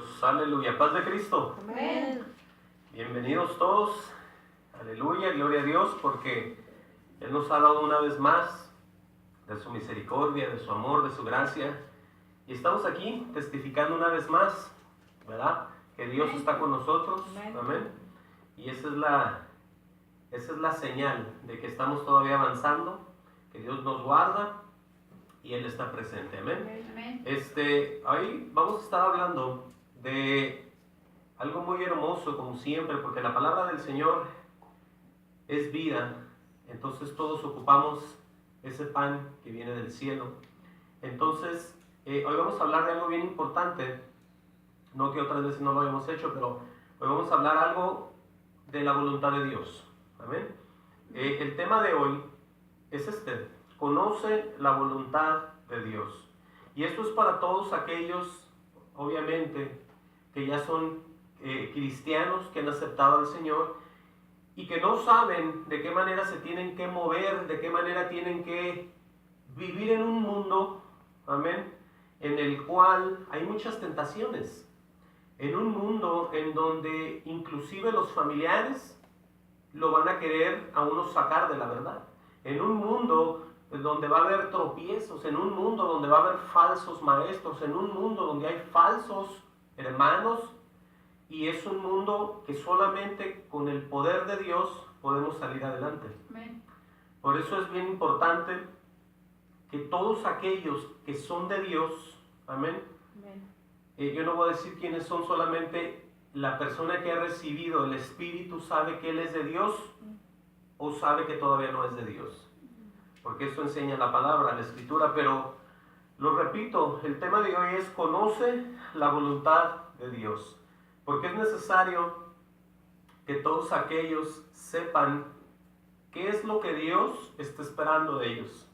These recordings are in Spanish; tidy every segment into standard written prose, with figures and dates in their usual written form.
Dios, aleluya, paz de Cristo. Amén. Bienvenidos todos, aleluya, gloria a Dios, porque Él nos ha dado una vez más de su misericordia, de su amor, de su gracia, y estamos aquí testificando una vez más, ¿verdad? Que Dios está con nosotros, amén. Y esa es la señal de que estamos todavía avanzando, que Dios nos guarda y Él está presente, amén. Amén. Hoy vamos a estar hablando de algo muy hermoso, como siempre, porque la palabra del Señor es vida. Entonces todos ocupamos ese pan que viene del cielo. Entonces, hoy vamos a hablar de algo bien importante, no que otras veces no lo hayamos hecho, pero hoy vamos a hablar algo de la voluntad de Dios. Amén. El tema de hoy es conoce la voluntad de Dios. Y esto es para todos aquellos, obviamente, que ya son cristianos, que han aceptado al Señor y que no saben de qué manera se tienen que mover, de qué manera tienen que vivir en un mundo, amén, en el cual hay muchas tentaciones, en un mundo en donde inclusive los familiares lo van a querer a uno sacar de la verdad, en un mundo donde va a haber tropiezos, en un mundo donde va a haber falsos maestros, en un mundo donde hay falsos hermanos, y es un mundo que solamente con el poder de Dios podemos salir adelante. Amén. Por eso es bien importante que todos aquellos que son de Dios, amén, yo no voy a decir quiénes son, solamente la persona que ha recibido el Espíritu sabe que Él es de Dios o sabe que todavía no es de Dios. Porque eso enseña la palabra, la Escritura, pero lo repito, el tema de hoy es conoce la voluntad de Dios. Porque es necesario que todos aquellos sepan qué es lo que Dios está esperando de ellos.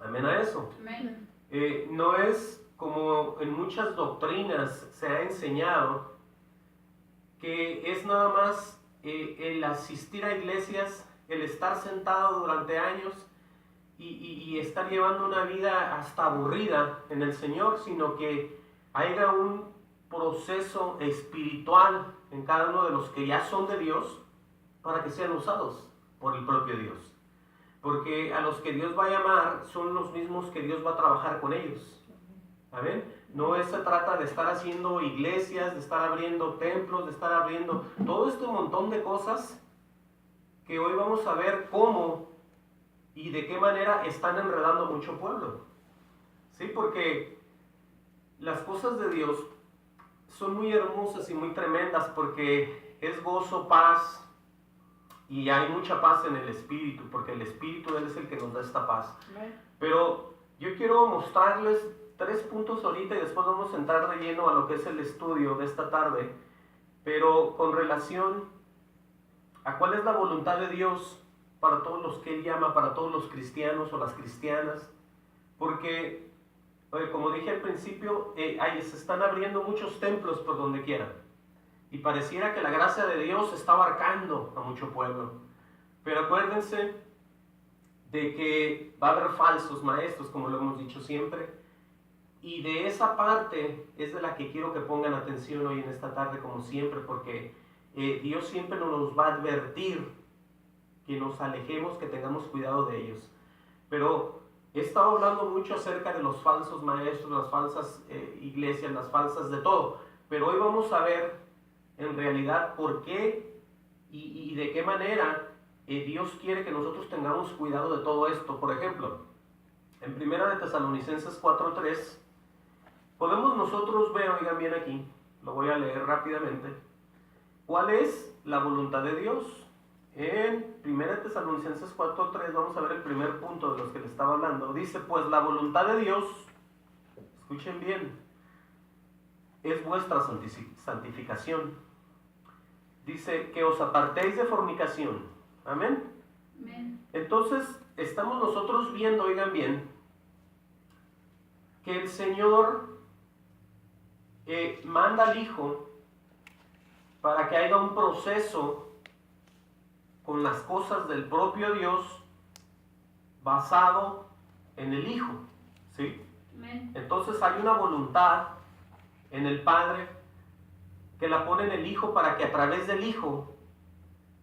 Amén a eso. Amén. No es como en muchas doctrinas se ha enseñado, que es nada más el asistir a iglesias, el estar sentado durante años y estar llevando una vida hasta aburrida en el Señor, sino que haya un proceso espiritual en cada uno de los que ya son de Dios para que sean usados por el propio Dios. Porque a los que Dios va a llamar son los mismos que Dios va a trabajar con ellos. ¿Amén? No se trata de estar haciendo iglesias, de estar abriendo templos, de estar abriendo todo este montón de cosas que hoy vamos a ver cómo y de qué manera están enredando mucho pueblo. ¿Sí? Porque las cosas de Dios son muy hermosas y muy tremendas, porque es gozo, paz, y hay mucha paz en el Espíritu, porque el Espíritu Él es el que nos da esta paz. Pero yo quiero mostrarles 3 puntos ahorita y después vamos a entrar de lleno a lo que es el estudio de esta tarde, pero con relación a cuál es la voluntad de Dios para todos los que Él llama, para todos los cristianos o las cristianas, porque como dije al principio, se están abriendo muchos templos por donde quiera. Y pareciera que la gracia de Dios está abarcando a mucho pueblo. Pero acuérdense de que va a haber falsos maestros, como lo hemos dicho siempre. Y de esa parte es de la que quiero que pongan atención hoy en esta tarde, como siempre, porque Dios siempre nos va a advertir que nos alejemos, que tengamos cuidado de ellos. Pero he estado hablando mucho acerca de los falsos maestros, las falsas iglesias, las falsas de todo. Pero hoy vamos a ver en realidad por qué y de qué manera Dios quiere que nosotros tengamos cuidado de todo esto. Por ejemplo, en 1 de Tesalonicenses 4:3, podemos nosotros ver, oigan bien aquí, lo voy a leer rápidamente, cuál es la voluntad de Dios. En 1 Tesalonicenses 4:3 vamos a ver el primer punto de los que le estaba hablando. Dice, pues la voluntad de Dios, escuchen bien, es vuestra santificación. Dice, que os apartéis de fornicación. Amén. Amén. Entonces, estamos nosotros viendo, oigan bien, que el Señor manda al Hijo para que haya un proceso con las cosas del propio Dios basado en el Hijo, ¿sí? Amén. Entonces hay una voluntad en el Padre, que la pone en el Hijo para que a través del Hijo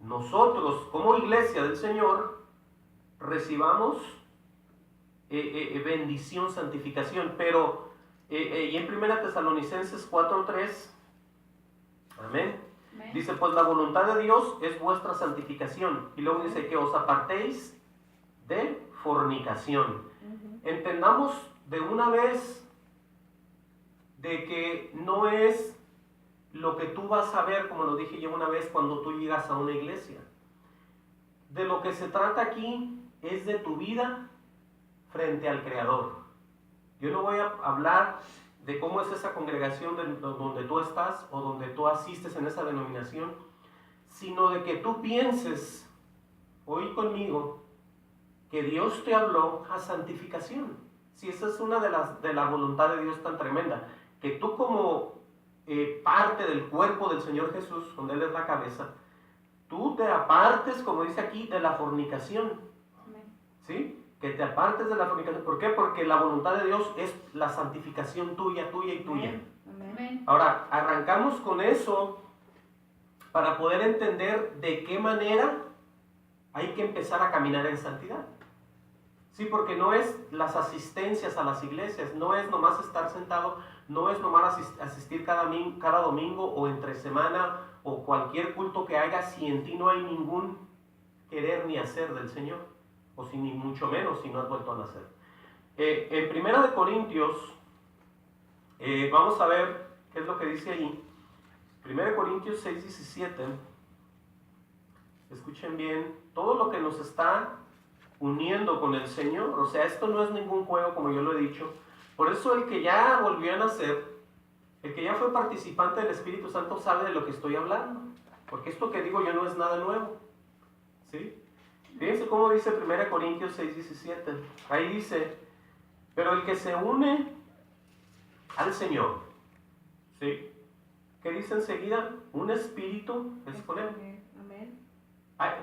nosotros como iglesia del Señor recibamos bendición, santificación. Pero y en 1 Tesalonicenses 4:3, amén, dice, pues la voluntad de Dios es vuestra santificación. Y luego dice que os apartéis de fornicación. Entendamos de una vez de que no es lo que tú vas a ver, como lo dije yo una vez, cuando tú llegas a una iglesia. De lo que se trata aquí es de tu vida frente al Creador. Yo no voy a hablar de cómo es esa congregación donde tú estás o donde tú asistes en esa denominación, sino de que tú pienses hoy conmigo que Dios te habló a santificación. Si esa es una de la voluntad de Dios tan tremenda, que tú como parte del cuerpo del Señor Jesús, donde Él es la cabeza, tú te apartes, como dice aquí, de la fornicación. ¿Sí? Que te apartes de la fornicación. ¿Por qué? Porque la voluntad de Dios es la santificación tuya, tuya y tuya. Amén. Ahora, arrancamos con eso para poder entender de qué manera hay que empezar a caminar en santidad. Sí, porque no es las asistencias a las iglesias, no es nomás estar sentado, no es nomás asistir cada domingo o entre semana o cualquier culto que hagas si en ti no hay ningún querer ni hacer del Señor, o si ni mucho menos si no has vuelto a nacer. En 1 Corintios, vamos a ver qué es lo que dice ahí. 1 Corintios 6:17. Escuchen bien, todo lo que nos está uniendo con el Señor, o sea, esto no es ningún juego, como yo lo he dicho. Por eso el que ya volvió a nacer, el que ya fue participante del Espíritu Santo, sabe de lo que estoy hablando, porque esto que digo yo no es nada nuevo. ¿Sí? Fíjense cómo dice 1 Corintios 6:17. Ahí dice, pero el que se une al Señor, ¿sí? ¿Qué dice enseguida? Un espíritu es con Él. Amén.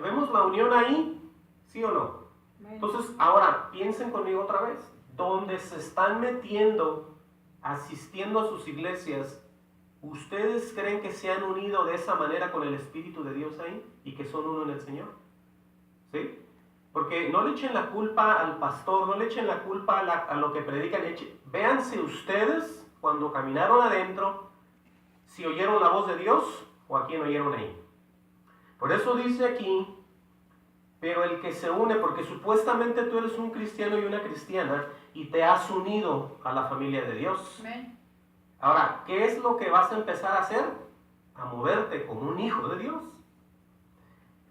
¿Vemos la unión ahí? ¿Sí o no? Amén. Entonces, ahora, piensen conmigo otra vez. Donde se están metiendo, asistiendo a sus iglesias, ¿ustedes creen que se han unido de esa manera con el Espíritu de Dios ahí? Y que son uno en el Señor. ¿Sí? Porque no le echen la culpa al pastor, no le echen la culpa a lo que predican. Véanse ustedes cuando caminaron adentro, si oyeron la voz de Dios o a quién oyeron ahí. Por eso dice aquí, pero el que se une, porque supuestamente tú eres un cristiano y una cristiana y te has unido a la familia de Dios. Amén. Ahora, ¿qué es lo que vas a empezar a hacer? A moverte como un hijo de Dios.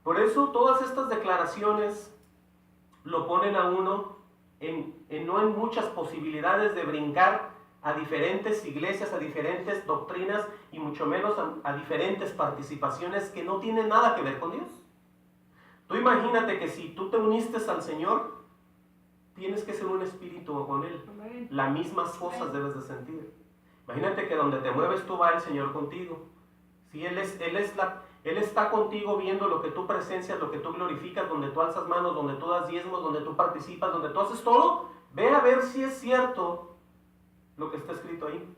Por eso todas estas declaraciones lo ponen a uno no en muchas posibilidades de brincar a diferentes iglesias, a diferentes doctrinas y mucho menos a diferentes participaciones que no tienen nada que ver con Dios. Tú imagínate que si tú te uniste al Señor, tienes que ser un espíritu con Él. Amén. Las mismas cosas debes de sentir. Imagínate que donde te mueves tú va el Señor contigo. Si Él está contigo viendo lo que tú presencias, lo que tú glorificas, donde tú alzas manos, donde tú das diezmos, donde tú participas, donde tú haces todo. Ve a ver si es cierto lo que está escrito ahí.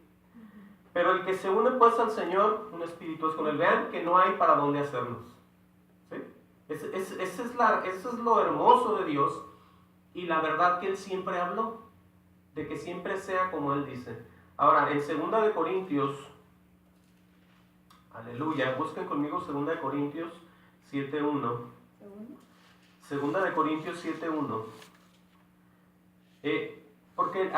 Pero el que se une pues al Señor, un espíritu es con Él. Vean que no hay para dónde hacernos. ¿Sí? Ese es lo hermoso de Dios y la verdad que Él siempre habló, de que siempre sea como Él dice. Ahora, en 2 Corintios, aleluya, busquen conmigo 2 Corintios 7:1. 2 Corintios 7:1. Porque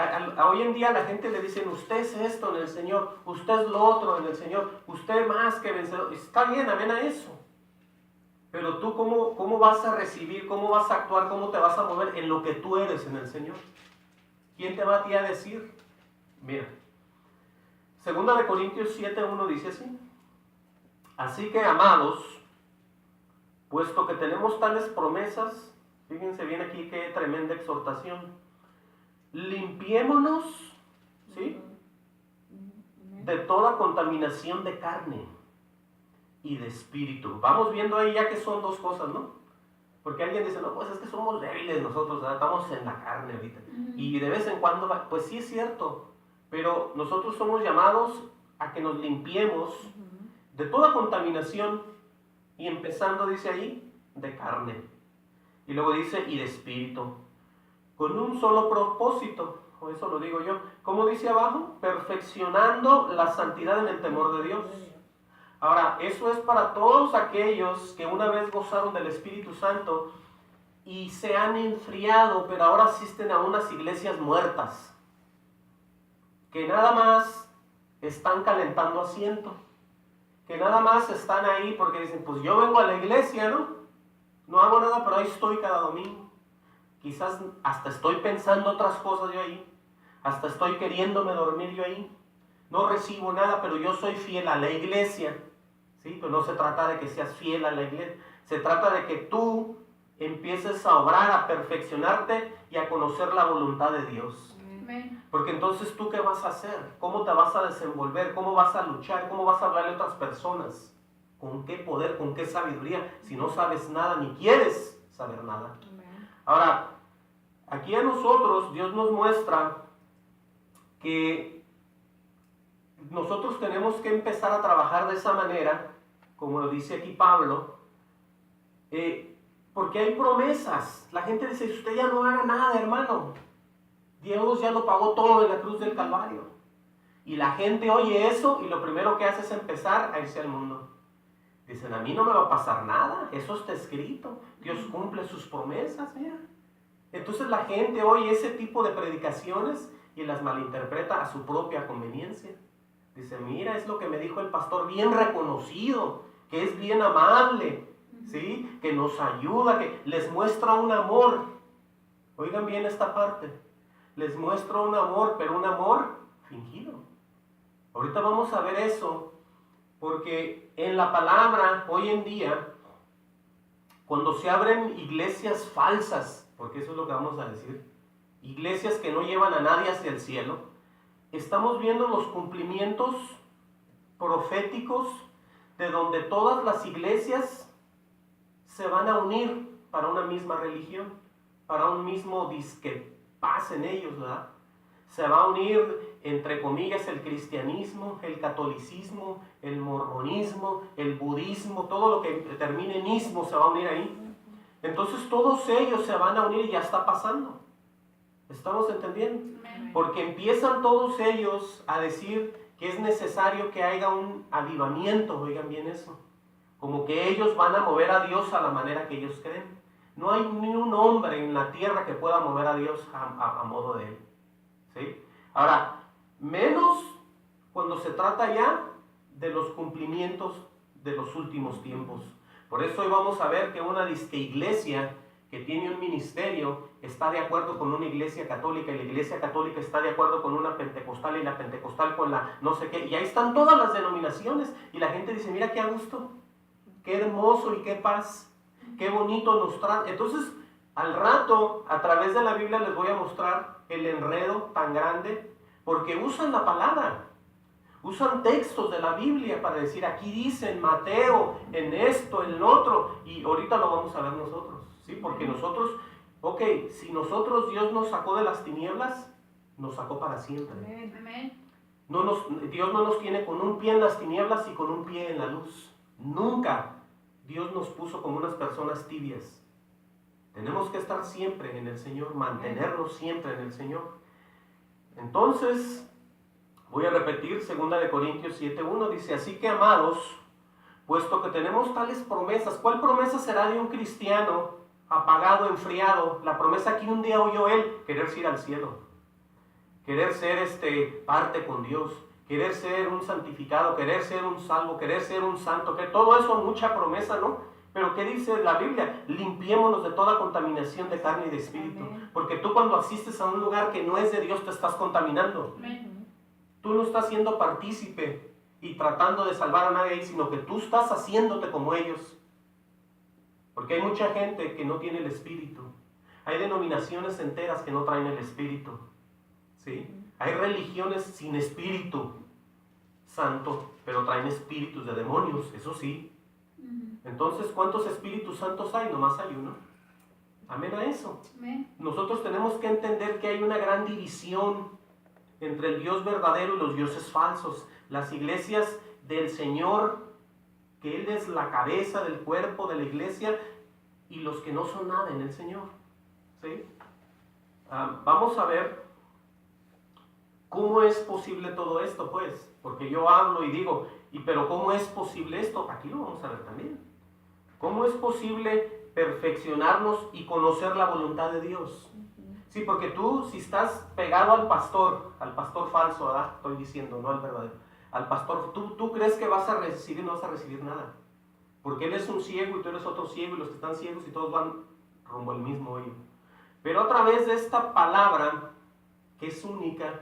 hoy en día a la gente le dicen, usted es esto en el Señor, usted es lo otro en el Señor, usted más que vencedor. Está bien, amén a eso. Pero tú ¿cómo vas a recibir, cómo vas a actuar, cómo te vas a mover en lo que tú eres en el Señor? ¿Quién te va a ti a decir? Mira, 2 Corintios 7:1 dice así. Así que, amados, puesto que tenemos tales promesas, fíjense bien aquí qué tremenda exhortación, limpiémonos, ¿sí?, de toda contaminación de carne y de espíritu. Vamos viendo ahí ya que son dos cosas, ¿no? Porque alguien dice, no, pues es que somos débiles nosotros, ¿verdad? Estamos en la carne ahorita. Y de vez en cuando, pues sí es cierto, pero nosotros somos llamados a que nos limpiemos de toda contaminación, y empezando, dice ahí, de carne. Y luego dice, y de espíritu, con un solo propósito, o eso lo digo yo, ¿cómo dice abajo? Perfeccionando la santidad en el temor de Dios. Ahora, eso es para todos aquellos que una vez gozaron del Espíritu Santo y se han enfriado, pero ahora asisten a unas iglesias muertas, que nada más están calentando asiento, que nada más están ahí porque dicen, pues yo vengo a la iglesia, ¿no? No hago nada, pero ahí estoy cada domingo. Quizás hasta estoy pensando otras cosas yo ahí, hasta estoy queriéndome dormir yo ahí. No recibo nada, pero yo soy fiel a la iglesia, ¿sí? Pero no se trata de que seas fiel a la iglesia, se trata de que tú empieces a obrar, a perfeccionarte y a conocer la voluntad de Dios. Porque entonces, ¿tú qué vas a hacer? ¿Cómo te vas a desenvolver? ¿Cómo vas a luchar? ¿Cómo vas a hablarle a otras personas? ¿Con qué poder? ¿Con qué sabiduría? Si no sabes nada ni quieres saber nada. Ahora, aquí a nosotros Dios nos muestra que nosotros tenemos que empezar a trabajar de esa manera, como lo dice aquí Pablo, porque hay promesas. La gente dice, usted ya no haga nada, hermano. Dios ya lo pagó todo en la cruz del Calvario. Y la gente oye eso y lo primero que hace es empezar a irse al mundo. Dicen, a mí no me va a pasar nada, eso está escrito. Dios cumple sus promesas, mira. Entonces la gente oye ese tipo de predicaciones y las malinterpreta a su propia conveniencia. Dice, mira, es lo que me dijo el pastor, bien reconocido, que es bien amable, ¿sí? Que nos ayuda, que les muestra un amor. Oigan bien esta parte. Les muestra un amor, pero un amor fingido. Ahorita vamos a ver eso, porque en la palabra, hoy en día, cuando se abren iglesias falsas, porque eso es lo que vamos a decir, iglesias que no llevan a nadie hacia el cielo, estamos viendo los cumplimientos proféticos de donde todas las iglesias se van a unir para una misma religión, para un mismo disque paz en ellos, ¿verdad? Se va a unir, entre comillas, el cristianismo, el catolicismo, el mormonismo, el budismo, todo lo que termine en ismo se va a unir ahí. Entonces todos ellos se van a unir y ya está pasando. ¿Estamos entendiendo? Porque empiezan todos ellos a decir que es necesario que haya un avivamiento, oigan bien eso, como que ellos van a mover a Dios a la manera que ellos creen. No hay ni un hombre en la tierra que pueda mover a Dios a modo de él, ¿sí? Ahora, menos cuando se trata ya de los cumplimientos de los últimos tiempos. Por eso hoy vamos a ver que una iglesia que tiene un ministerio está de acuerdo con una iglesia católica, y la iglesia católica está de acuerdo con una pentecostal, y la pentecostal con la no sé qué, y ahí están todas las denominaciones, y la gente dice, mira qué a gusto, qué hermoso y qué paz. Qué bonito nos trata. Entonces, al rato, a través de la Biblia les voy a mostrar el enredo tan grande, porque usan la palabra, usan textos de la Biblia para decir, aquí dice en Mateo, en esto, en lo otro, y ahorita lo vamos a ver nosotros, ¿sí? Porque nosotros, ok, si nosotros Dios nos sacó de las tinieblas, nos sacó para siempre. Amén. Dios no nos tiene con un pie en las tinieblas y con un pie en la luz. Nunca. Dios nos puso como unas personas tibias. Tenemos que estar siempre en el Señor, mantenernos siempre en el Señor. Entonces, voy a repetir 2 Corintios 7:1, dice, así que amados, puesto que tenemos tales promesas, ¿cuál promesa será de un cristiano apagado, enfriado? La promesa que un día oyó él, querer ir al cielo, querer ser parte con Dios, querer ser un santificado, querer ser un salvo, querer ser un santo, que todo eso mucha promesa, ¿no? Pero ¿qué dice la Biblia? Limpiémonos de toda contaminación de carne y de espíritu. Amén. Porque tú cuando asistes a un lugar que no es de Dios te estás contaminando. Amén. Tú no estás siendo partícipe y tratando de salvar a nadie ahí, sino que tú estás haciéndote como ellos. Porque hay mucha gente que no tiene el espíritu. Hay denominaciones enteras que no traen el espíritu, ¿sí? Hay religiones sin espíritu santo, pero traen espíritus de demonios, eso sí. Entonces, ¿cuántos espíritus santos hay? Nomás hay uno. Amén a eso. Amén. Nosotros tenemos que entender que hay una gran división entre el Dios verdadero y los dioses falsos. las iglesias del Señor, que Él es la cabeza del cuerpo de la iglesia, y los que no son nada en el Señor. ¿Sí? Vamos a ver cómo es posible todo esto, pues, porque yo hablo y digo, pero ¿cómo es posible esto? Aquí lo vamos a ver también. ¿Cómo es posible perfeccionarnos y conocer la voluntad de Dios? Sí, porque tú, si estás pegado al pastor falso, ¿verdad? Estoy diciendo, no al verdadero, al pastor, tú crees que vas a recibir, no vas a recibir nada. Porque él es un ciego y tú eres otro ciego, y los que están ciegos y todos van rumbo al mismo hoyo. Pero a través de esta palabra, que es única,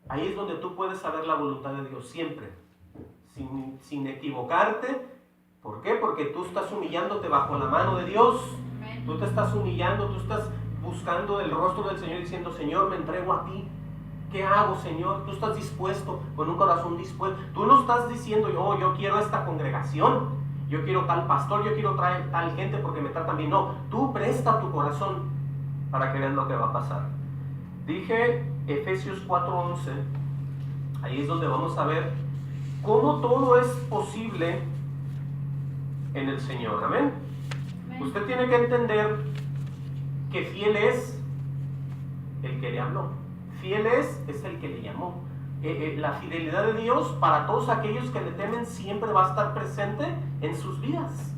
ahí es donde tú puedes saber la voluntad de Dios, siempre, sin equivocarte. ¿Por qué? Porque tú estás humillándote bajo la mano de Dios. Tú te estás humillando, tú estás buscando el rostro del Señor diciendo, Señor, me entrego a ti. ¿Qué hago, Señor? Tú estás dispuesto, con un corazón dispuesto. Tú no estás diciendo, yo quiero esta congregación, yo quiero tal pastor, yo quiero traer tal gente porque me tratan bien. No, tú presta tu corazón para que vean lo que va a pasar. Dije Efesios 4:11, ahí es donde vamos a ver cómo todo es posible en el Señor. Amén. Usted tiene que entender que fiel es el que le habló, fiel es el que le llamó. La fidelidad de Dios para todos aquellos que le temen siempre va a estar presente en sus vidas.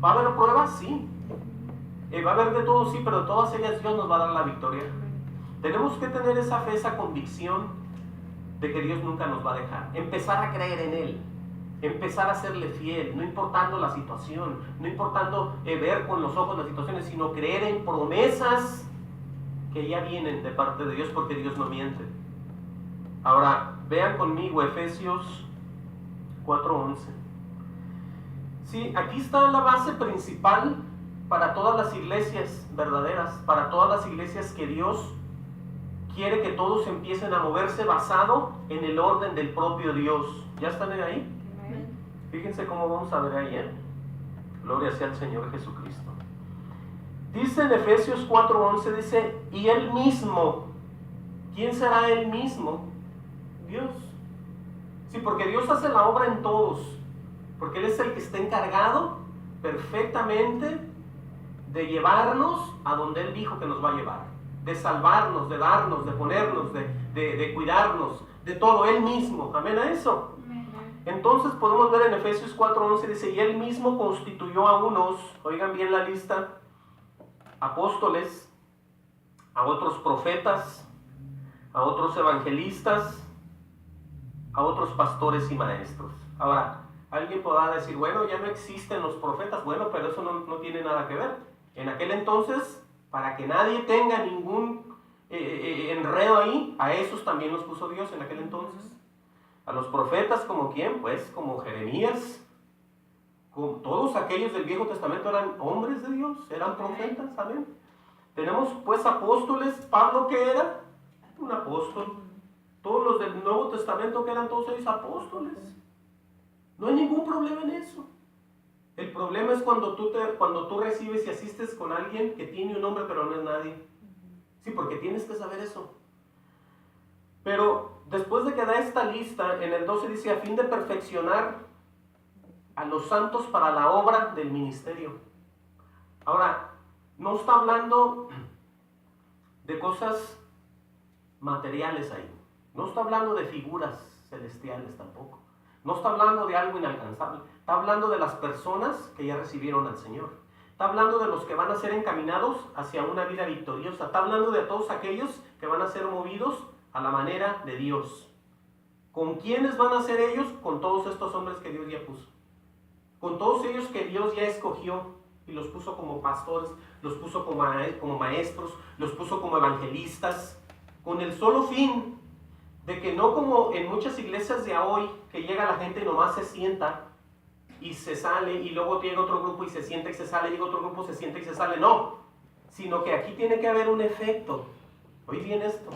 ¿Va a haber pruebas? Sí. Va a haber de todo, sí, pero de todas ellas Dios nos va a dar la victoria. Tenemos que tener esa fe, esa convicción de que Dios nunca nos va a dejar. Empezar a creer en Él, empezar a serle fiel, no importando la situación, no importando ver con los ojos las situaciones, sino creer en promesas que ya vienen de parte de Dios, porque Dios no miente. Ahora, vean conmigo Efesios 4:11. Sí, aquí está la base principal para todas las iglesias verdaderas, para todas las iglesias que Dios quiere que todos empiecen a moverse basado en el orden del propio Dios. ¿Ya están ahí? Fíjense cómo vamos a ver ahí, Gloria sea al Señor Jesucristo. Dice en Efesios 4:11, dice, y Él mismo. ¿Quién será Él mismo? Dios. Sí, porque Dios hace la obra en todos, porque Él es el que está encargado perfectamente de llevarnos a donde Él dijo que nos va a llevar, de salvarnos, de darnos, de ponernos, de cuidarnos, de todo, Él mismo. Amén a eso. Entonces podemos ver en Efesios 4:11, dice, y Él mismo constituyó a unos, oigan bien la lista, apóstoles, a otros profetas, a otros evangelistas, a otros pastores y maestros. Ahora, alguien podrá decir, bueno, ya no existen los profetas. Bueno, pero eso no tiene nada que ver. En aquel entonces, para que nadie tenga ningún enredo ahí, a esos también los puso Dios en aquel entonces. A los profetas, ¿como quién? Pues como Jeremías. Como todos aquellos del Viejo Testamento eran hombres de Dios, eran profetas, ¿saben? Tenemos pues apóstoles. Pablo, ¿qué era? Un apóstol. Todos los del Nuevo Testamento, que eran todos ellos apóstoles. No hay ningún problema en eso. El problema es cuando tú recibes y asistes con alguien que tiene un nombre pero no es nadie. Sí, porque tienes que saber eso. Pero después de que da esta lista, en el 12 dice, a fin de perfeccionar a los santos para la obra del ministerio. Ahora, no está hablando de cosas materiales ahí. No está hablando de figuras celestiales tampoco. No está hablando de algo inalcanzable. Está hablando de las personas que ya recibieron al Señor. Está hablando de los que van a ser encaminados hacia una vida victoriosa. Está hablando de todos aquellos que van a ser movidos a la manera de Dios. ¿Con quiénes van a ser ellos? Con todos estos hombres que Dios ya puso. Con todos ellos que Dios ya escogió y los puso como pastores, los puso como maestros, los puso como evangelistas, con el solo fin de que no como en muchas iglesias de hoy, que llega la gente y nomás se sienta y se sale, y luego llega otro grupo y se sienta y se sale, llega otro grupo, se sienta y se sale. No, sino que aquí tiene que haber un efecto. Oí bien esto.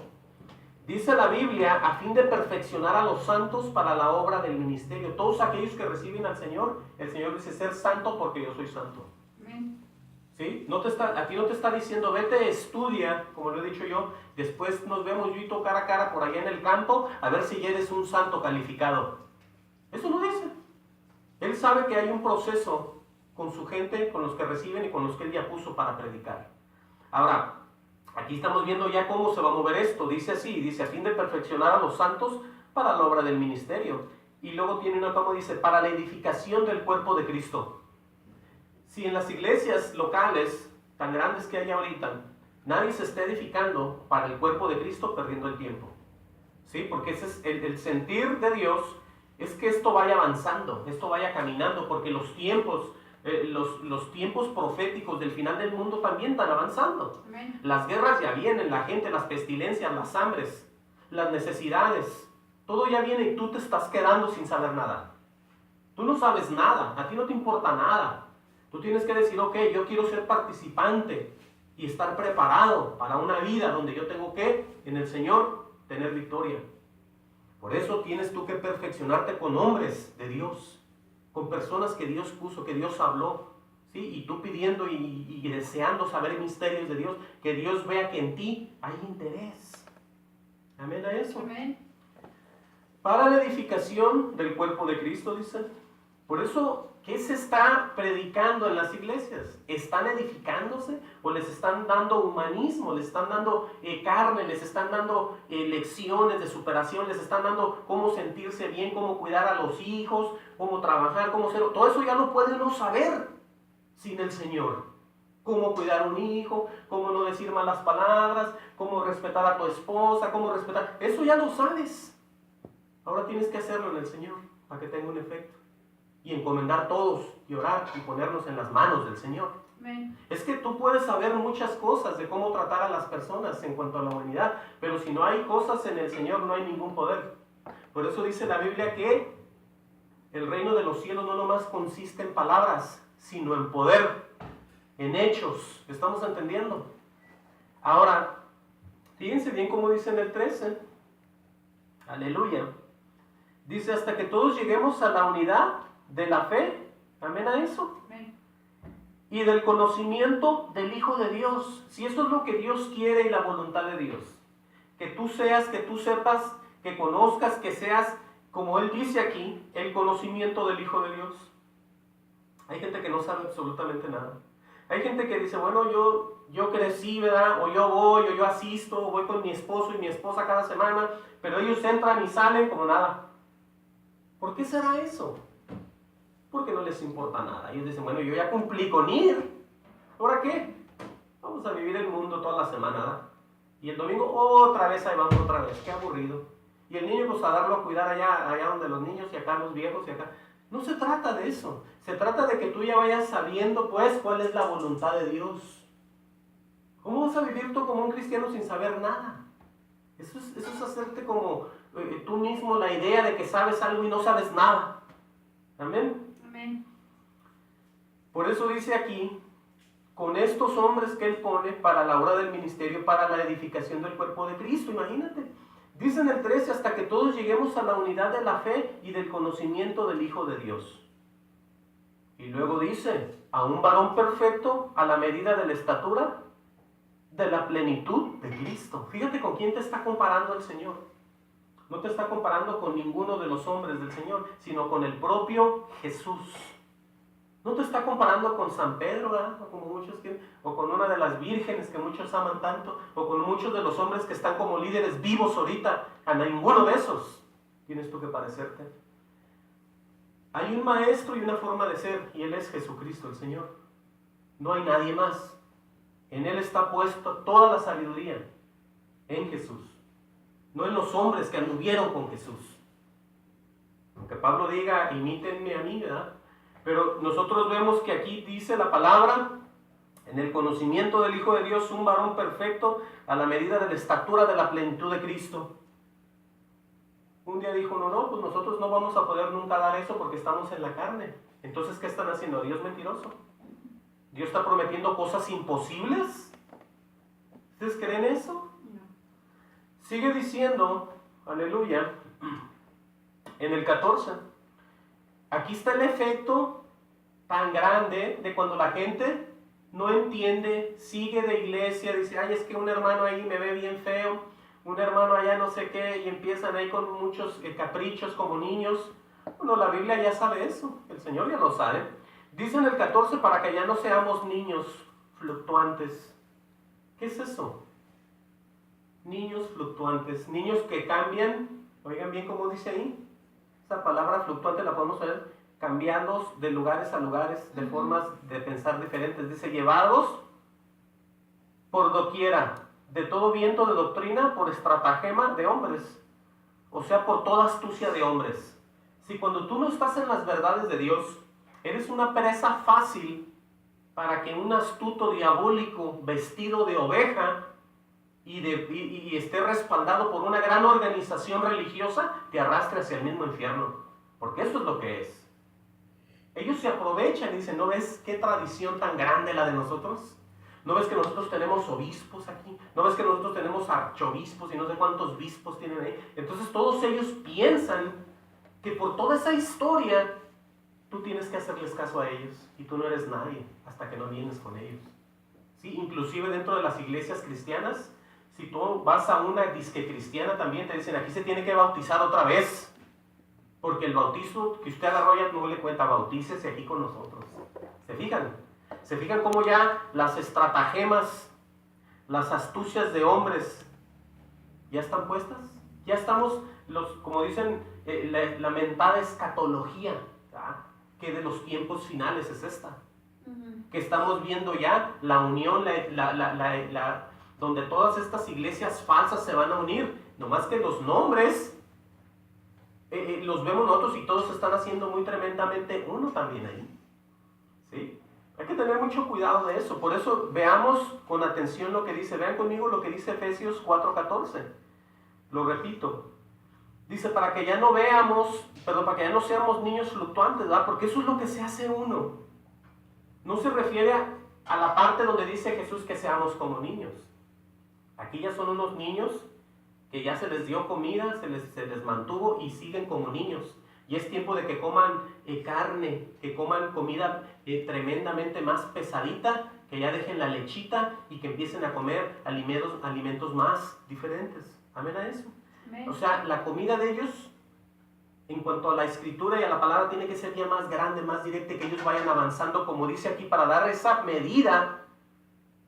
Dice la Biblia, a fin de perfeccionar a los santos para la obra del ministerio. Todos aquellos que reciben al Señor, el Señor dice, ser santo porque yo soy santo. ¿Sí? A ti no te está diciendo, vete, estudia, como lo he dicho yo, después nos vemos yo y tú cara a cara por allá en el campo, a ver si ya eres un santo calificado. Eso no dice. Él sabe que hay un proceso con su gente, con los que reciben y con los que él ya puso para predicar. Ahora, aquí estamos viendo ya cómo se va a mover esto. Dice así, dice, a fin de perfeccionar a los santos para la obra del ministerio. Y luego tiene una como dice, para la edificación del cuerpo de Cristo. Si en las iglesias locales, tan grandes que hay ahorita, nadie se está edificando para el cuerpo de Cristo, perdiendo el tiempo. ¿Sí? Porque ese es el sentir de Dios, es que esto vaya avanzando, esto vaya caminando, porque los tiempos proféticos del final del mundo también están avanzando. Amén. Las guerras ya vienen, la gente, las pestilencias, las hambres, las necesidades, todo ya viene y tú te estás quedando sin saber nada. Tú no sabes nada, a ti no te importa nada. Tú tienes que decir, ok, yo quiero ser participante y estar preparado para una vida donde yo tengo que, en el Señor, tener victoria. Por eso tienes tú que perfeccionarte con hombres de Dios, con personas que Dios puso, que Dios habló, ¿sí? Y tú pidiendo y deseando saber misterios de Dios, que Dios vea que en ti hay interés. Amén a eso. Amén. Para la edificación del cuerpo de Cristo, dice. Por eso, ¿qué se está predicando en las iglesias? ¿Están edificándose o les están dando humanismo? ¿Les están dando carne? ¿Les están dando lecciones de superación? ¿Les están dando cómo sentirse bien, cómo cuidar a los hijos, cómo trabajar, cómo ser? Todo eso ya lo puede uno saber sin el Señor. Cómo cuidar a un hijo, cómo no decir malas palabras, cómo respetar a tu esposa, cómo respetar... Eso ya lo sabes. Ahora tienes que hacerlo en el Señor para que tenga un efecto. Y encomendar todos y orar y ponernos en las manos del Señor. Amén. Es que tú puedes saber muchas cosas de cómo tratar a las personas en cuanto a la humanidad, pero si no hay cosas en el Señor no hay ningún poder. Por eso dice la Biblia que el reino de los cielos no nomás consiste en palabras, sino en poder, en hechos. ¿Estamos entendiendo? Ahora, fíjense bien cómo dice en el 13. Aleluya. Dice, hasta que todos lleguemos a la unidad de la fe, amén a eso, amén. Y del conocimiento del Hijo de Dios. Si eso es lo que Dios quiere y la voluntad de Dios, que tú sepas, que conozcas, que seas, como Él dice aquí, el conocimiento del Hijo de Dios. Hay gente que no sabe absolutamente nada. Hay gente que dice, bueno, yo crecí, ¿verdad? O yo voy, o yo asisto, o voy con mi esposo y mi esposa cada semana, pero ellos entran y salen como nada. ¿Por qué será eso? Porque no les importa nada. Ellos dicen, bueno, yo ya cumplí con ir. ¿Ahora qué? Vamos a vivir el mundo toda la semana, ¿verdad? Y el domingo otra vez, ahí vamos otra vez. Qué aburrido. Y el niño, pues a darlo a cuidar allá donde los niños y acá los viejos y acá. No se trata de eso. Se trata de que tú ya vayas sabiendo, pues, cuál es la voluntad de Dios. ¿Cómo vas a vivir tú como un cristiano sin saber nada? Eso es hacerte como tú mismo la idea de que sabes algo y no sabes nada. Amén. Amén. Por eso dice aquí, con estos hombres que Él pone para la obra del ministerio, para la edificación del cuerpo de Cristo, imagínate. Dice en el 13, hasta que todos lleguemos a la unidad de la fe y del conocimiento del Hijo de Dios. Y luego dice, a un varón perfecto a la medida de la estatura de la plenitud de Cristo. Fíjate con quién te está comparando el Señor. No te está comparando con ninguno de los hombres del Señor, sino con el propio Jesús. No te está comparando con San Pedro, ¿verdad? O con una de las vírgenes que muchos aman tanto, o con muchos de los hombres que están como líderes vivos ahorita. A ninguno de esos tienes tú que parecerte. Hay un maestro y una forma de ser, y Él es Jesucristo el Señor. No hay nadie más. En Él está puesto toda la sabiduría, en Jesús. No en los hombres que anduvieron con Jesús. Aunque Pablo diga, imítenme a mí, ¿verdad? Pero nosotros vemos que aquí dice la palabra, en el conocimiento del Hijo de Dios, un varón perfecto a la medida de la estatura de la plenitud de Cristo. Un día dijo, no, pues nosotros no vamos a poder nunca dar eso porque estamos en la carne. Entonces, ¿qué están haciendo? ¿Dios mentiroso? ¿Dios está prometiendo cosas imposibles? ¿Ustedes creen eso? No. Sigue diciendo, aleluya, en el 14. Aquí está el efecto tan grande de cuando la gente no entiende, sigue de iglesia, dice, ay, es que un hermano ahí me ve bien feo, un hermano allá no sé qué, y empiezan ahí con muchos caprichos como niños. Bueno, la Biblia ya sabe eso, el Señor ya lo sabe. Dice en el 14, para que ya no seamos niños fluctuantes. ¿Qué es eso? Niños fluctuantes, niños que cambian, oigan bien cómo dice ahí, esa palabra fluctuante la podemos ver, cambiando de lugares a lugares, de formas de pensar diferentes. Dice, llevados por doquiera, de todo viento de doctrina, por estratagema de hombres, o sea, por toda astucia de hombres. Si cuando tú no estás en las verdades de Dios, eres una presa fácil para que un astuto diabólico vestido de oveja y esté respaldado por una gran organización religiosa, te arrastre hacia el mismo infierno. Porque eso es lo que es. Ellos se aprovechan y dicen, ¿no ves qué tradición tan grande la de nosotros? ¿No ves que nosotros tenemos obispos aquí? ¿No ves que nosotros tenemos archobispos y no sé cuántos bispos tienen ahí? Entonces todos ellos piensan que por toda esa historia tú tienes que hacerles caso a ellos y tú no eres nadie hasta que no vienes con ellos. ¿Sí? Inclusive dentro de las iglesias cristianas, si tú vas a una disque cristiana también te dicen, aquí se tiene que bautizar otra vez. Porque el bautizo que usted agarró ya no le cuenta, bautícese aquí con nosotros. ¿Se fijan? ¿Se fijan cómo ya las estratagemas, las astucias de hombres ya están puestas? Ya estamos, como dicen, la mentada escatología, ¿verdad? Que de los tiempos finales es esta. Que estamos viendo ya la unión, donde todas estas iglesias falsas se van a unir. Nomás que los nombres los vemos nosotros y todos se están haciendo muy tremendamente uno también ahí. ¿Sí? Hay que tener mucho cuidado de eso. Por eso veamos con atención lo que dice. Vean conmigo lo que dice Efesios 4:14. Lo repito. Dice, para que ya no para que ya no seamos niños fluctuantes, ¿verdad? Porque eso es lo que se hace uno. No se refiere a la parte donde dice Jesús que seamos como niños. Aquí ya son unos niños que ya se les dio comida, se les mantuvo y siguen como niños. Y es tiempo de que coman carne, que coman comida tremendamente más pesadita, que ya dejen la lechita y que empiecen a comer alimentos más diferentes. Amén a eso. Amén. O sea, la comida de ellos, en cuanto a la escritura y a la palabra, tiene que ser ya más grande, más directa, que ellos vayan avanzando, como dice aquí, para dar esa medida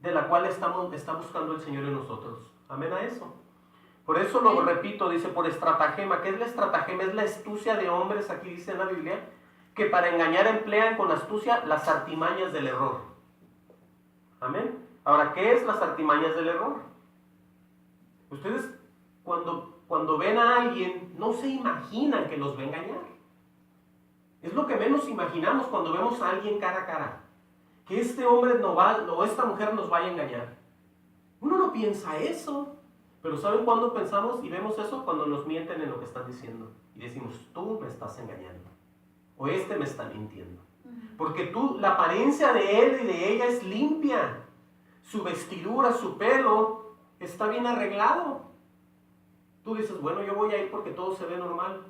de la cual está buscando el Señor en nosotros. Amén a eso. Por eso lo repito, dice, por estratagema. ¿Qué es la estratagema? Es la astucia de hombres, aquí dice en la Biblia, que para engañar emplean con astucia las artimañas del error. Amén. Ahora, ¿qué es las artimañas del error? Ustedes, cuando ven a alguien, no se imaginan que los va a engañar. Es lo que menos imaginamos cuando vemos a alguien cara a cara. Que este hombre o esta mujer nos vaya a engañar. Uno no piensa eso. Pero ¿saben cuándo pensamos y vemos eso? Cuando nos mienten en lo que están diciendo. Y decimos, tú me estás engañando. O me está mintiendo. Porque la apariencia de él y de ella es limpia. Su vestidura, su pelo, está bien arreglado. Tú dices, bueno, yo voy a ir porque todo se ve normal.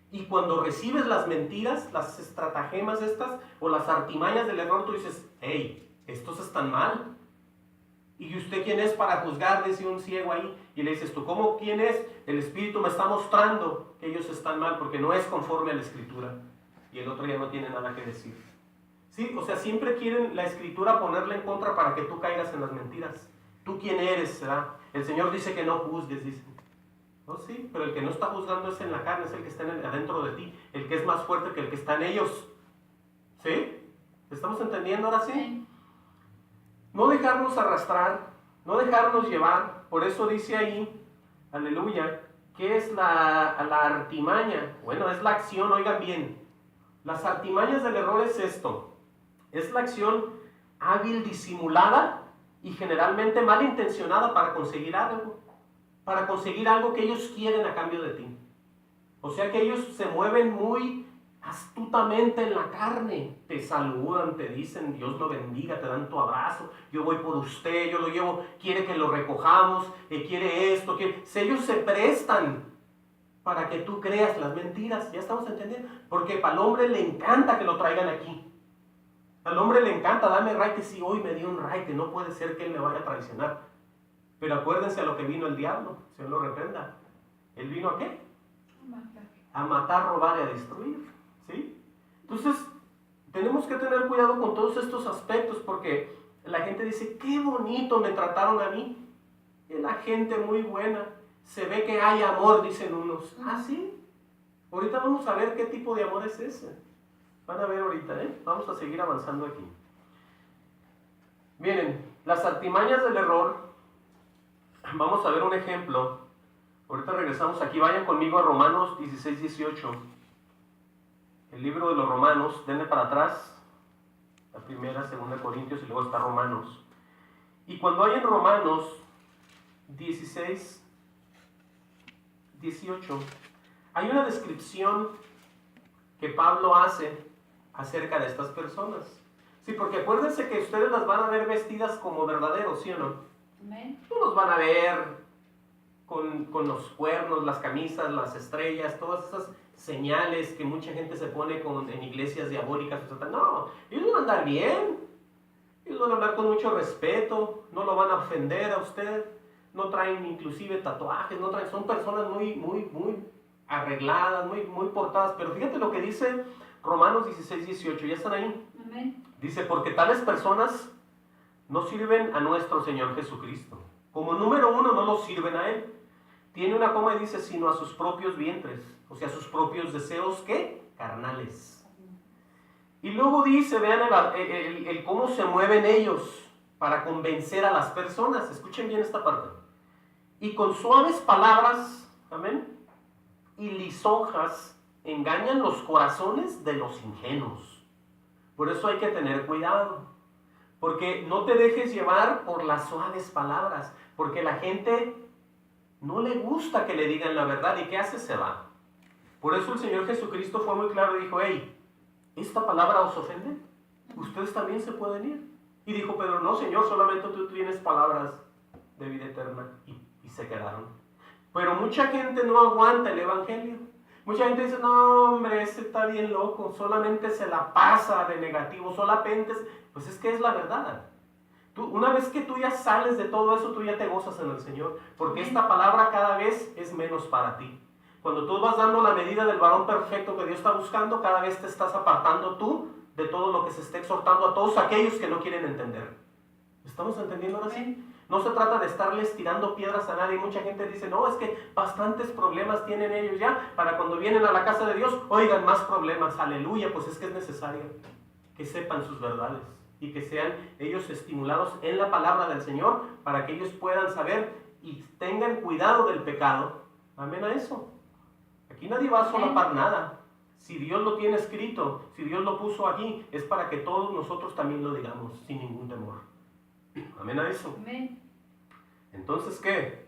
Y cuando recibes las mentiras, las estratagemas estas, o las artimañas del error, tú dices, hey, estos están mal. ¿Y usted quién es para juzgar? Dice un ciego ahí. Y le dices tú, ¿quién es? El Espíritu me está mostrando que ellos están mal porque no es conforme a la Escritura. Y el otro ya no tiene nada que decir. ¿Sí? O sea, siempre quieren la Escritura ponerla en contra para que tú caigas en las mentiras. ¿Tú quién eres? ¿Verdad? El Señor dice que no juzgues, dice. Oh, sí, pero el que no está juzgando es en la carne, es el que está adentro de ti. El que es más fuerte que el que está en ellos. ¿Sí? ¿Estamos entendiendo ahora sí? Sí. No dejarnos arrastrar, no dejarnos llevar. Por eso dice ahí, aleluya, ¿qué es la artimaña? Bueno, es la acción, oigan bien. Las artimañas del error es esto. Es la acción hábil, disimulada y generalmente malintencionada para conseguir algo. Para conseguir algo que ellos quieren a cambio de ti. O sea que ellos se mueven muy astutamente en la carne, te saludan, te dicen Dios lo bendiga, te dan tu abrazo, yo voy por usted, yo lo llevo, quiere que lo recojamos, quiere esto, ellos se prestan para que tú creas las mentiras, ya estamos entendiendo, porque para el hombre le encanta que lo traigan aquí. Al hombre le encanta, dame raite, sí, hoy me dio un raite, no puede ser que él me vaya a traicionar. Pero acuérdense a lo que vino el diablo, Señor lo reprenda. ¿Él vino a qué? A matar, robar y a destruir, ¿sí? Entonces, tenemos que tener cuidado con todos estos aspectos porque la gente dice, qué bonito me trataron a mí. Es la gente muy buena. Se ve que hay amor, dicen unos. Ah, sí. Ahorita vamos a ver qué tipo de amor es ese. Van a ver ahorita, ¿eh? Vamos a seguir avanzando aquí. Miren, las artimañas del error. Vamos a ver un ejemplo. Ahorita regresamos aquí. Vayan conmigo a Romanos 16, 18. El libro de los Romanos. Denle para atrás. La primera, segunda Corintios y luego está Romanos. Y cuando hay en Romanos 16, 18, hay una descripción que Pablo hace acerca de estas personas. Sí, porque acuérdense que ustedes las van a ver vestidas como verdaderos, ¿sí o no? Amén. No los van a ver con los cuernos, las camisas, las estrellas, todas esas señales que mucha gente se pone en iglesias diabólicas. No, ellos van a andar bien. Ellos van a hablar con mucho respeto, no lo van a ofender a usted, no traen inclusive tatuajes, no traen, son personas muy arregladas, muy portadas. Pero fíjate lo que dice Romanos 16, 18, ¿ya están ahí? Amén. Dice, porque tales personas no sirven a nuestro Señor Jesucristo. Como número uno, no lo sirven a Él. Tiene una coma y dice, sino a sus propios vientres, o sea, sus propios deseos, ¿qué? Carnales. Y luego dice, vean el cómo se mueven ellos para convencer a las personas. Escuchen bien esta parte. Y con suaves palabras, amén, y lisonjas engañan los corazones de los ingenuos. Por eso hay que tener cuidado. Porque no te dejes llevar por las suaves palabras. Porque la gente no le gusta que le digan la verdad. ¿Y qué hace? Se va. Por eso el Señor Jesucristo fue muy claro y dijo, hey, ¿esta palabra os ofende? Ustedes también se pueden ir. Y dijo Pedro, no Señor, solamente tú tienes palabras de vida eterna. Y se quedaron. Pero mucha gente no aguanta el evangelio. Mucha gente dice, no hombre, ese está bien loco, solamente se la pasa de negativo, solamente, pues es que es la verdad. Una vez que tú ya sales de todo eso, tú ya te gozas en el Señor, porque esta palabra cada vez es menos para ti. Cuando tú vas dando la medida del varón perfecto que Dios está buscando, cada vez te estás apartando tú de todo lo que se está exhortando a todos aquellos que no quieren entender. ¿Estamos entendiendo ahora sí? No se trata de estarles tirando piedras a nadie. Mucha gente dice, no, es que bastantes problemas tienen ellos ya, para cuando vienen a la casa de Dios, oigan más problemas. Aleluya, pues es que es necesario que sepan sus verdades y que sean ellos estimulados en la palabra del Señor para que ellos puedan saber y tengan cuidado del pecado. Amén a eso. Aquí nadie va a solapar nada. Si Dios lo tiene escrito, si Dios lo puso aquí, es para que todos nosotros también lo digamos sin ningún temor. Amén a eso. Amén. Entonces, ¿qué?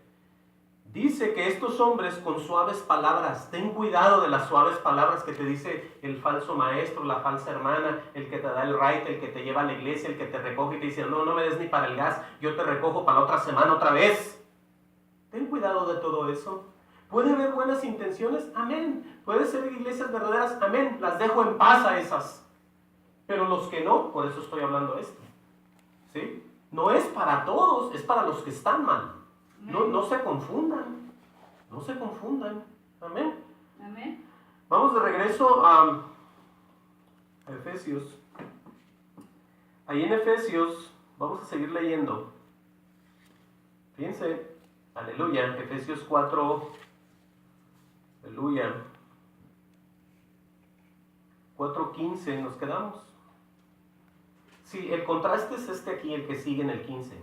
Dice que estos hombres con suaves palabras, ten cuidado de las suaves palabras que te dice el falso maestro, la falsa hermana, el que te da el raite, el que te lleva a la iglesia, el que te recoge y te dice, no me des ni para el gas, yo te recojo para la otra semana otra vez. Ten cuidado de todo eso. ¿Puede haber buenas intenciones? Amén. ¿Puede ser iglesias verdaderas? Amén. Las dejo en paz a esas. Pero los que no, por eso estoy hablando esto. ¿Sí? No es para todos, es para los que están mal. No se confundan. No se confundan. Amén. Amén. Vamos de regreso a Efesios. Ahí en Efesios, vamos a seguir leyendo. Fíjense, aleluya, Efesios 4, aleluya. 4:15 nos quedamos. Sí, el contraste es este aquí, el que sigue en el 15.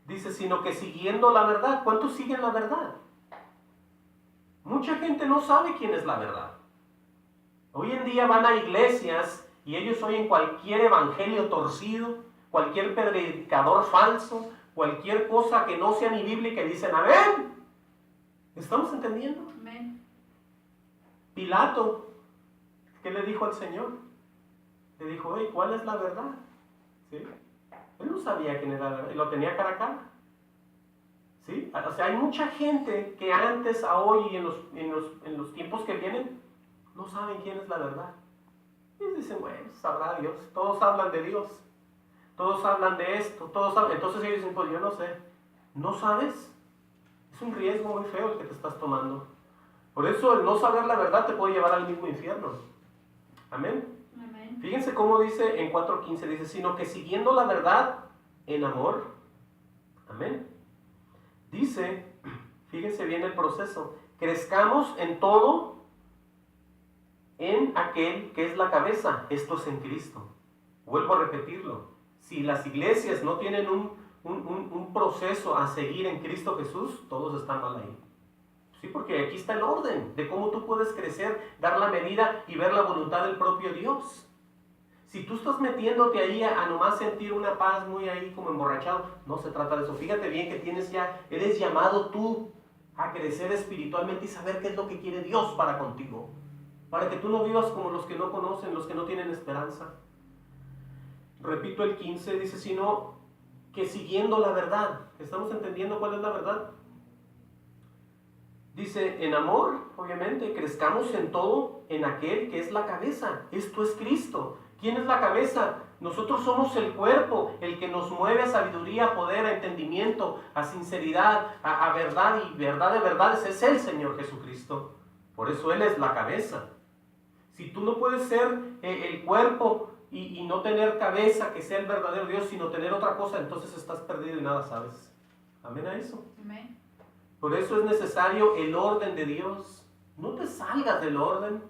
Dice, sino que siguiendo la verdad. ¿Cuántos siguen la verdad? Mucha gente no sabe quién es la verdad. Hoy en día van a iglesias y ellos oyen cualquier evangelio torcido, cualquier predicador falso, cualquier cosa que no sea ni bíblica y dicen, amén. ¿Estamos entendiendo? Amén. Pilato, ¿qué le dijo al Señor? Le dijo, hey, ¿cuál es la verdad? ¿Sí? Él no sabía quién era la verdad, y lo tenía cara a cara. ¿Sí? O sea, hay mucha gente que antes, a hoy y en los tiempos que vienen, no saben quién es la verdad. Y dicen, bueno, sabrá Dios, todos hablan de Dios, todos hablan de esto, entonces ellos dicen, pues yo no sé. ¿No sabes? Es un riesgo muy feo el que te estás tomando. Por eso el no saber la verdad te puede llevar al mismo infierno. Amén. Amén. Fíjense cómo dice en 4:15, dice, sino que siguiendo la verdad en amor. Amén. Dice, fíjense bien el proceso, crezcamos en todo en aquel que es la cabeza, esto es en Cristo. Vuelvo a repetirlo, si las iglesias no tienen un proceso a seguir en Cristo Jesús, todos están mal ahí. Sí, porque aquí está el orden de cómo tú puedes crecer, dar la medida y ver la voluntad del propio Dios. Si tú estás metiéndote ahí a nomás sentir una paz muy ahí como emborrachado, no se trata de eso. Fíjate bien que eres llamado tú a crecer espiritualmente y saber qué es lo que quiere Dios para contigo. Para que tú no vivas como los que no conocen, los que no tienen esperanza. Repito el 15, dice, sino que siguiendo la verdad. ¿Estamos entendiendo cuál es la verdad? Dice, en amor, obviamente, crezcamos en todo en aquel que es la cabeza. Esto es Cristo. ¿Quién es la cabeza? Nosotros somos el cuerpo, el que nos mueve a sabiduría, a poder, a entendimiento, a sinceridad, a verdad y verdad de verdades. Es el Señor Jesucristo. Por eso Él es la cabeza. Si tú no puedes ser el cuerpo y no tener cabeza, que sea el verdadero Dios, sino tener otra cosa, entonces estás perdido y nada sabes. Amén a eso. Amén. Por eso es necesario el orden de Dios. No te salgas del orden.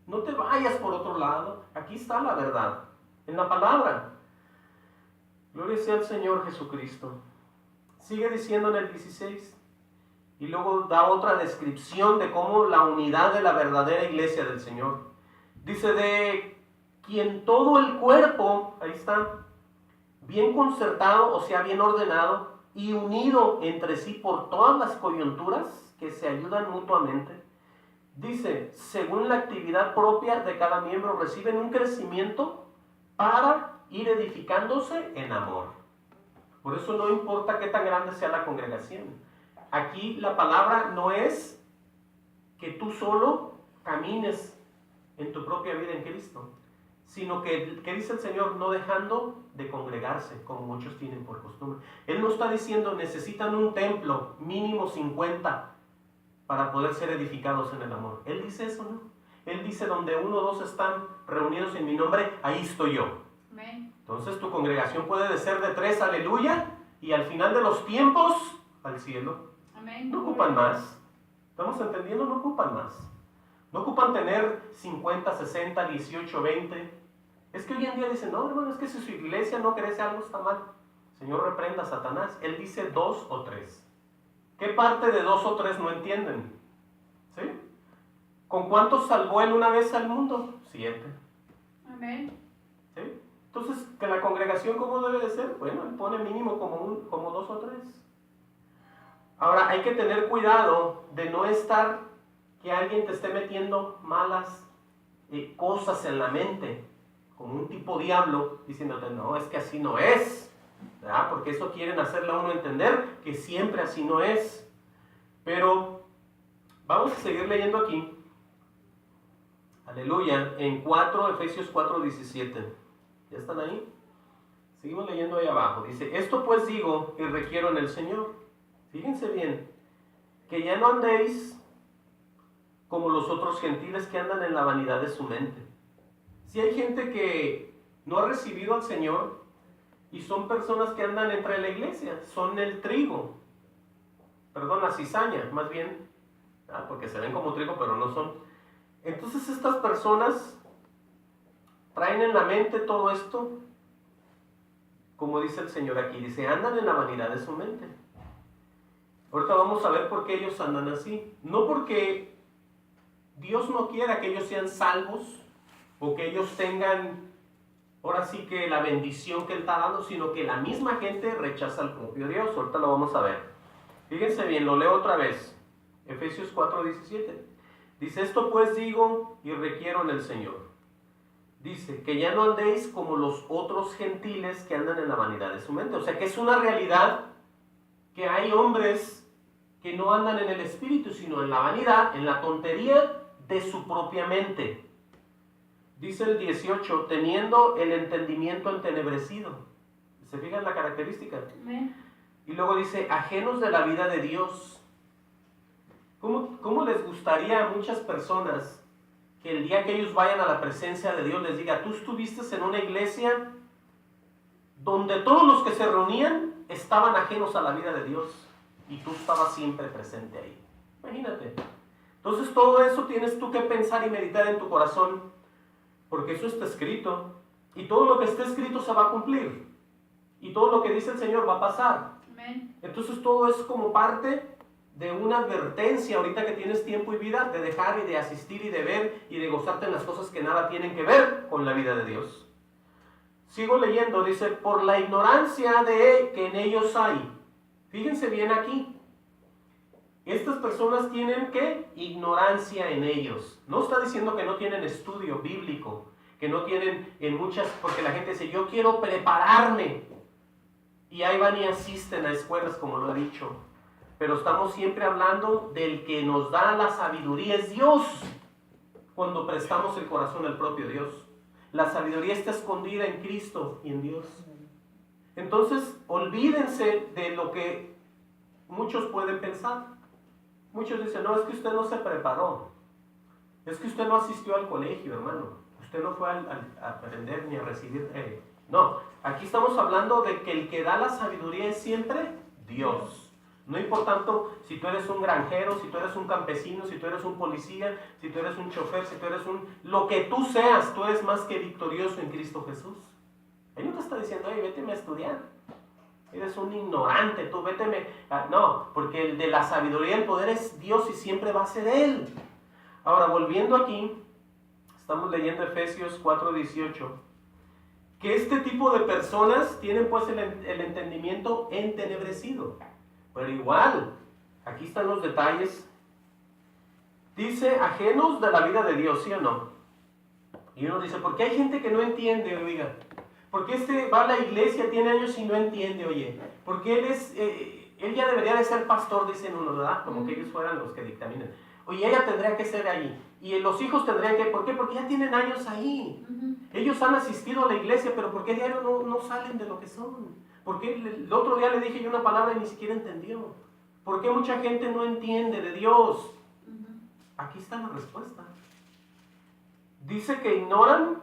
No te vayas por otro lado. Aquí está la verdad. En la palabra. Gloria sea al Señor Jesucristo. Sigue diciendo en el 16. Y luego da otra descripción de cómo la unidad de la verdadera iglesia del Señor. Dice, de quien todo el cuerpo, ahí está, bien concertado, o sea, bien ordenado, y unido entre sí por todas las coyunturas que se ayudan mutuamente. Dice, según la actividad propia de cada miembro, reciben un crecimiento para ir edificándose en amor. Por eso no importa qué tan grande sea la congregación. Aquí la palabra no es que tú solo camines en tu propia vida en Cristo, sino que dice el Señor, no dejando de congregarse, como muchos tienen por costumbre. Él no está diciendo, necesitan un templo, mínimo 50, para poder ser edificados en el amor. Él dice eso, ¿no? Él dice, donde 1 o 2 están reunidos en mi nombre, ahí estoy yo. Amén. Entonces tu congregación puede ser de 3, aleluya, y al final de los tiempos, al cielo. Amén. No ocupan más. ¿Estamos entendiendo? No ocupan más. No ocupan tener 50, 60, 18, 20. Es que hoy en día dicen, no, hermano, es que si su iglesia no crece, algo está mal. Señor, reprenda a Satanás. Él dice 2 o 3. ¿Qué parte de 2 o 3 no entienden? ¿Sí? ¿Con cuántos salvó Él una vez al mundo? 7. Amén. ¿Sí? Entonces, ¿que la congregación cómo debe de ser? Bueno, Él pone mínimo como 2 o 3. Ahora, hay que tener cuidado de no estar que alguien te esté metiendo malas cosas en la mente, como un tipo diablo, diciéndote, no, es que así no es, ¿verdad? Porque eso quieren hacerle a uno entender que siempre así no es. Pero vamos a seguir leyendo aquí, aleluya, en Efesios 4:17. ¿Ya están ahí? Seguimos leyendo ahí abajo. Dice, esto pues digo y requiero en el Señor. Fíjense bien, que ya no andéis como los otros gentiles que andan en la vanidad de su mente. Si hay gente que no ha recibido al Señor y son personas que andan entre la iglesia, son el trigo, perdón, la cizaña, más bien, porque se ven como trigo, pero no son. Entonces estas personas traen en la mente todo esto, como dice el Señor aquí, dice, andan en la vanidad de su mente. Ahorita vamos a ver por qué ellos andan así. No porque Dios no quiera que ellos sean salvos o que ellos tengan, ahora sí que la bendición que Él está dando, sino que la misma gente rechaza al propio Dios. Ahorita lo vamos a ver. Fíjense bien, lo leo otra vez. Efesios 4:17. Dice, esto pues digo y requiero en el Señor. Dice, que ya no andéis como los otros gentiles que andan en la vanidad de su mente. O sea que es una realidad que hay hombres que no andan en el espíritu, sino en la vanidad, en la tontería de su propia mente. Dice el 18, teniendo el entendimiento entenebrecido. ¿Se fijan la característica? Amén. Y luego dice, ajenos de la vida de Dios. ¿Cómo les gustaría a muchas personas que el día que ellos vayan a la presencia de Dios les diga, tú estuviste en una iglesia donde todos los que se reunían estaban ajenos a la vida de Dios y tú estabas siempre presente ahí? Imagínate. Entonces todo eso tienes tú que pensar y meditar en tu corazón, porque eso está escrito y todo lo que está escrito se va a cumplir y todo lo que dice el Señor va a pasar. Amén. Entonces todo es como parte de una advertencia ahorita que tienes tiempo y vida, de dejar y de asistir y de ver y de gozarte en las cosas que nada tienen que ver con la vida de Dios. Sigo leyendo, dice, por la ignorancia de que en ellos hay. Fíjense bien aquí. Estas personas tienen, ¿qué? Ignorancia en ellos. No está diciendo que no tienen estudio bíblico, que no tienen en muchas, porque la gente dice, yo quiero prepararme. Y ahí van y asisten a escuelas, como lo he dicho. Pero estamos siempre hablando del que nos da la sabiduría, es Dios. Cuando prestamos el corazón al propio Dios. La sabiduría está escondida en Cristo y en Dios. Entonces, olvídense de lo que muchos pueden pensar. Muchos dicen, no, es que usted no se preparó. Es que usted no asistió al colegio, hermano. Usted no fue a aprender ni a recibir. No, aquí estamos hablando de que el que da la sabiduría es siempre Dios. No importa si tú eres un granjero, si tú eres un campesino, si tú eres un policía, si tú eres un chofer, si tú eres lo que tú seas, tú eres más que victorioso en Cristo Jesús. Él no te está diciendo, véteme a estudiar. Eres un ignorante, tú véteme. No, porque el de la sabiduría y el poder es Dios y siempre va a ser Él. Ahora, volviendo aquí, estamos leyendo Efesios 4:18, que este tipo de personas tienen pues el entendimiento entenebrecido. Pero igual, aquí están los detalles. Dice, ajenos de la vida de Dios, ¿sí o no? Y uno dice, ¿por qué hay gente que no entiende, oiga? ¿Por qué va a la iglesia, tiene años y no entiende, oye? Porque él ya debería de ser pastor, dicen unos, ¿verdad? Como que ellos fueran los que dictaminan. Oye, ella tendría que ser ahí. Y los hijos tendrían que, ¿por qué? Porque ya tienen años ahí. Ellos han asistido a la iglesia, pero ¿por qué diario no salen de lo que son? Porque el otro día le dije yo una palabra y ni siquiera entendió. ¿Por qué mucha gente no entiende de Dios? Aquí está la respuesta. Dice que ignoran,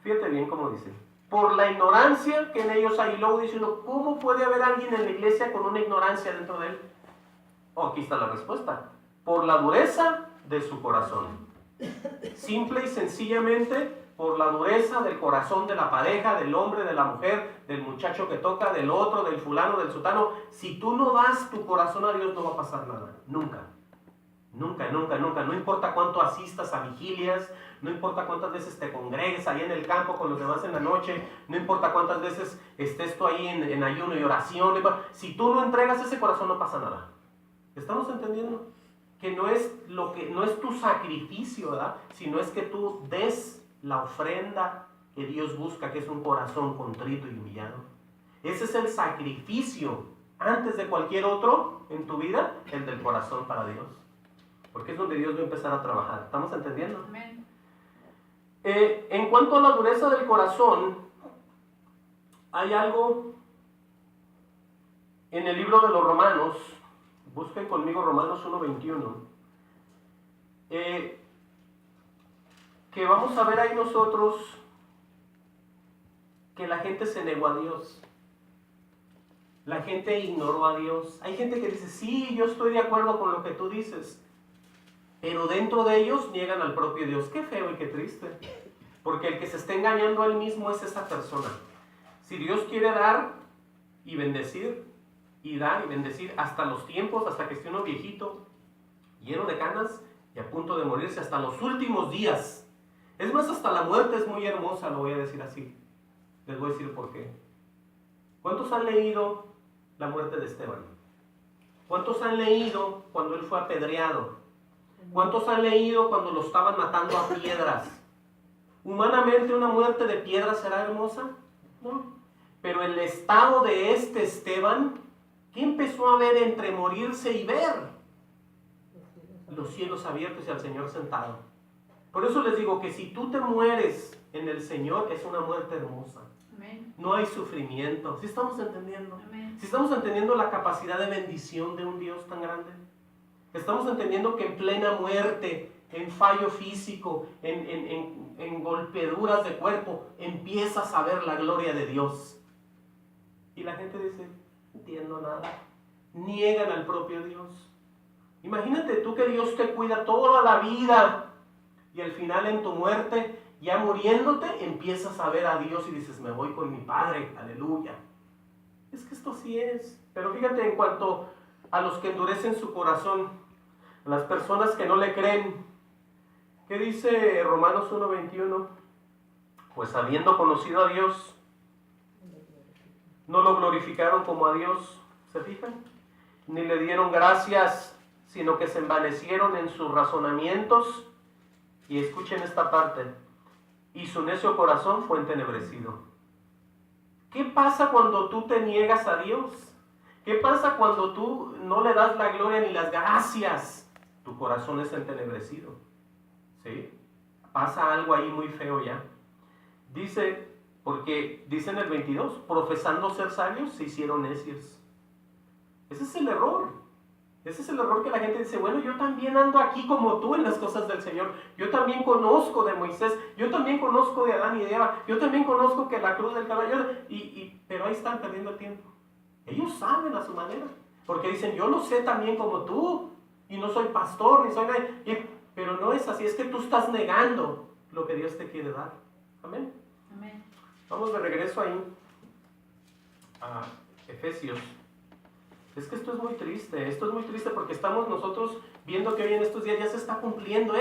fíjate bien cómo dice, por la ignorancia que en ellos hay. Y luego dice uno, ¿cómo puede haber alguien en la iglesia con una ignorancia dentro de él? Aquí está la respuesta. Por la dureza de su corazón. Simple y sencillamente por la dureza del corazón de la pareja, del hombre, de la mujer, del muchacho que toca, del otro, del fulano, del sutano. Si tú no das tu corazón a Dios, no va a pasar nada. Nunca. Nunca, nunca, nunca. No importa cuánto asistas a vigilias, no importa cuántas veces te congregues ahí en el campo con los demás en la noche, no importa cuántas veces estés tú ahí en ayuno y oración. Si tú no entregas ese corazón, no pasa nada. ¿Estamos entendiendo? Que no es tu sacrificio, ¿verdad? Sino es que tú des la ofrenda que Dios busca, que es un corazón contrito y humillado. Ese es el sacrificio antes de cualquier otro en tu vida, el del corazón para Dios. Porque es donde Dios va a empezar a trabajar. ¿Estamos entendiendo? Amén. En cuanto a la dureza del corazón, hay algo en el libro de los Romanos. Busquen conmigo Romanos 1:21. Que vamos a ver ahí nosotros que la gente se negó a Dios. La gente ignoró a Dios. Hay gente que dice, sí, yo estoy de acuerdo con lo que tú dices. Pero dentro de ellos niegan al propio Dios. Qué feo y qué triste. Porque el que se está engañando a él mismo es esa persona. Si Dios quiere dar y bendecir, y dar y bendecir hasta los tiempos, hasta que esté uno viejito, lleno de canas y a punto de morirse, hasta los últimos días. Es más, hasta la muerte es muy hermosa, lo voy a decir así. Les voy a decir por qué. ¿Cuántos han leído la muerte de Esteban? ¿Cuántos han leído cuando él fue apedreado? ¿Cuántos han leído cuando lo estaban matando a piedras? ¿Humanamente una muerte de piedras será hermosa? No. Pero el estado de este Esteban, ¿qué empezó a ver entre morirse y ver? Los cielos abiertos y al Señor sentado. Por eso les digo que si tú te mueres en el Señor, es una muerte hermosa. Amén. No hay sufrimiento. ¿Sí estamos entendiendo? Amén. ¿Sí estamos entendiendo la capacidad de bendición de un Dios tan grande? Estamos entendiendo que en plena muerte, en fallo físico, en golpeaduras de cuerpo, empiezas a ver la gloria de Dios. Y la gente dice, no entiendo nada. Niegan al propio Dios. Imagínate tú que Dios te cuida toda la vida y al final en tu muerte, ya muriéndote, empiezas a ver a Dios y dices, me voy con mi Padre, aleluya. Es que esto sí es. Pero fíjate, en cuanto a los que endurecen su corazón, a las personas que no le creen, ¿qué dice Romanos 1:21? Pues habiendo conocido a Dios, no lo glorificaron como a Dios, ¿se fijan? Ni le dieron gracias, sino que se envanecieron en sus razonamientos. Y escuchen esta parte, y su necio corazón fue entenebrecido. ¿Qué pasa cuando tú te niegas a Dios? ¿Qué pasa cuando tú no le das la gloria ni las gracias? Tu corazón es entenebrecido. ¿Sí? Pasa algo ahí muy feo ya. Dice, porque dice en el 22, profesando ser sabios, se hicieron necios. Ese es el error. Ese es el error que la gente dice, bueno, yo también ando aquí como tú en las cosas del Señor. Yo también conozco de Moisés, yo también conozco de Adán y de Eva, yo también conozco que la cruz del Calvario, pero ahí están perdiendo el tiempo. Ellos saben a su manera, porque dicen, yo lo sé también como tú, y no soy pastor, ni soy nadie. Pero no es así, es que tú estás negando lo que Dios te quiere dar. Amén. Amén. Vamos de regreso ahí a Efesios. Es que esto es muy triste porque estamos nosotros viendo que hoy en estos días ya se está cumpliendo